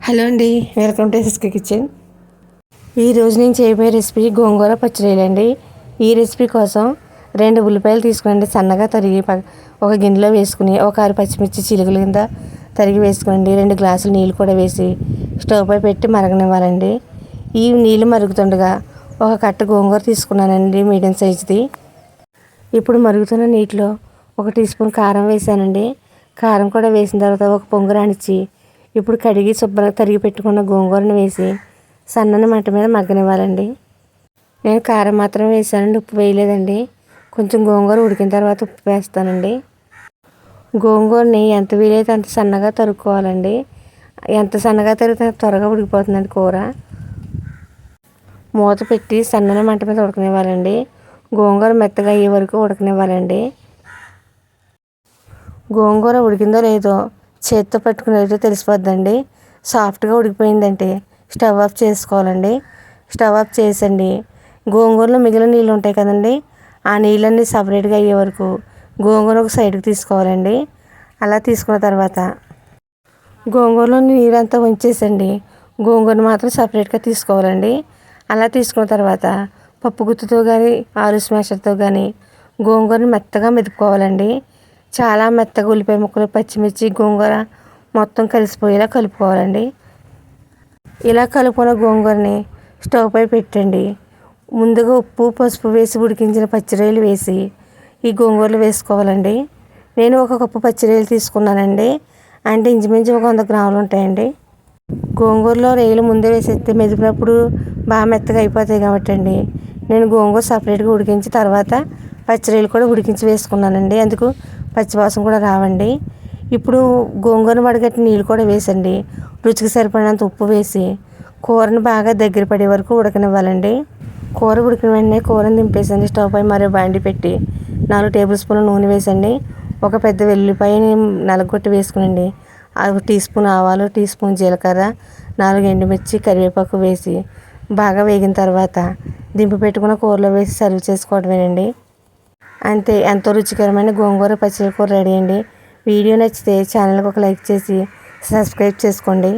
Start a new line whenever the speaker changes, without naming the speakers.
Hello అండి, welcome to SSK kitchen. ఈరోజు నేను చేయబోయే రెసిపీ గోంగూర పచ్చడిలండి. ఈ రెసిపీ కోసం 2 ఉల్లిపాయలు తీసుకునండి, సన్నగా తరిగి ఒక గిన్నెలో వేసుకుని ఒక 6 పచ్చిమిర్చి చిలుకల కింద తరిగి వేసుకోండి. 2 గ్లాసులు నీళ్ళు కూడా వేసి స్టవ్ పై పెట్టి మరగనివ్వాలండి. ఈ నీళ్ళు మరుగుతుండగా ఒక కట్ట గోంగూర తీసుకున్నానండి, మీడియం సైజుది. ఇప్పుడు మరుగుతున్న నీటిలో 1 టీ స్పూన్ కారం వేసానండి. కారం కూడా వేసిన తర్వాత ఒక పొంగు రానిచ్చి ఇప్పుడు కడిగి శుభ్రంగా తరిగి పెట్టుకున్న గోంగూరను వేసి సన్నని మంట మీద మగ్గనివ్వాలండి. నేను కారం మాత్రం వేసానండి, ఉప్పు వేయలేదండి. కొంచెం గోంగూర ఉడికిన తర్వాత ఉప్పు వేస్తానండి. గోంగూరని ఎంత వీలైతే అంత సన్నగా తరుక్కోవాలండి. ఎంత సన్నగా తరిగితే త్వరగా ఉడికిపోతుందండి కూర. మూత పెట్టి సన్నని మంట మీద ఉడకనివ్వాలండి. గోంగూర మెత్తగా అయ్యే వరకు ఉడకనివ్వాలండి. గోంగూర ఉడికిందో లేదో చేత్తో పట్టుకునేదో తెలిసిపోద్దండి. సాఫ్ట్గా ఉడికిపోయిందంటే స్టవ్ ఆఫ్ చేసుకోవాలండి. స్టవ్ ఆఫ్ చేసండి గోంగూరలో మిగిలిన నీళ్ళు ఉంటాయి కదండి, ఆ నీళ్ళన్నీ సపరేట్గా అయ్యే వరకు గోంగూర ఒక సైడ్కి తీసుకోవాలండి. అలా తీసుకున్న తర్వాత గోంగూరలో నీరంతా ఉంచేసండి గోంగూరను మాత్రం సపరేట్గా తీసుకోవాలండి. అలా తీసుకున్న తర్వాత పప్పు గుత్తుతో కానీ ఆలు స్మాషర్తో కానీ గోంగూరని మెత్తగా మెదుపుకోవాలండి. చాలా మెత్తగా ఉల్లిపాయ ముక్కలు, పచ్చిమిర్చి, గోంగూర మొత్తం కలిసిపోయేలా కలుపుకోవాలండి. ఇలా కలుపుకున్న గోంగూరని స్టవ్ పై పెట్టండి. ముందుగా ఉప్పు, పసుపు వేసి ఉడికించిన పచ్చిరొయ్యలు వేసి ఈ గోంగూరలు వేసుకోవాలండి. నేను 1 కప్పు పచ్చిరొయ్యలు తీసుకున్నానండి, అంటే ఇంచుమించు 100 గ్రాములు ఉంటాయండి. గోంగూరలో రొయ్యలు ముందే వేసేస్తే మెదిపినప్పుడు బాగా మెత్తగా అయిపోతాయి కాబట్టి అండి నేను గోంగూర సపరేట్గా ఉడికించి తర్వాత పచ్చిరొయ్యలు కూడా ఉడికించి వేసుకున్నానండి. అందుకు పచ్చివాసన కూడా రావండి. ఇప్పుడు గోంగూరను వడగట్టిన నీళ్ళు కూడా వేసండి. రుచికి సరిపడినంత ఉప్పు వేసి కూరను బాగా దగ్గర పడే వరకు ఉడకనివ్వాలండి. కూర ఉడికిన వెంటనే కూరను దింపేసండి. స్టవ్ పై మరో బాండి పెట్టి 4 టేబుల్ స్పూన్ల నూనె వేసండి. ఒక పెద్ద వెల్లుల్లిపాయని నలగొట్టి వేసుకునండి. 1 టీ స్పూన్ ఆవాలు, టీ స్పూన్ జీలకర్ర, 4 ఎండుమిర్చి, కరివేపాకు వేసి బాగా వేగిన తర్వాత దింపి పెట్టుకున్న కూరలో వేసి సర్వ్ చేసుకోవడమేనండి. అంతే, ఎంతో రుచికరమైన గోంగూర పచ్చడి కూర రెడీ అండి. వీడియో నచ్చితే ఛానల్కి ఒక లైక్ చేసి సబ్స్క్రైబ్ చేసుకోండి.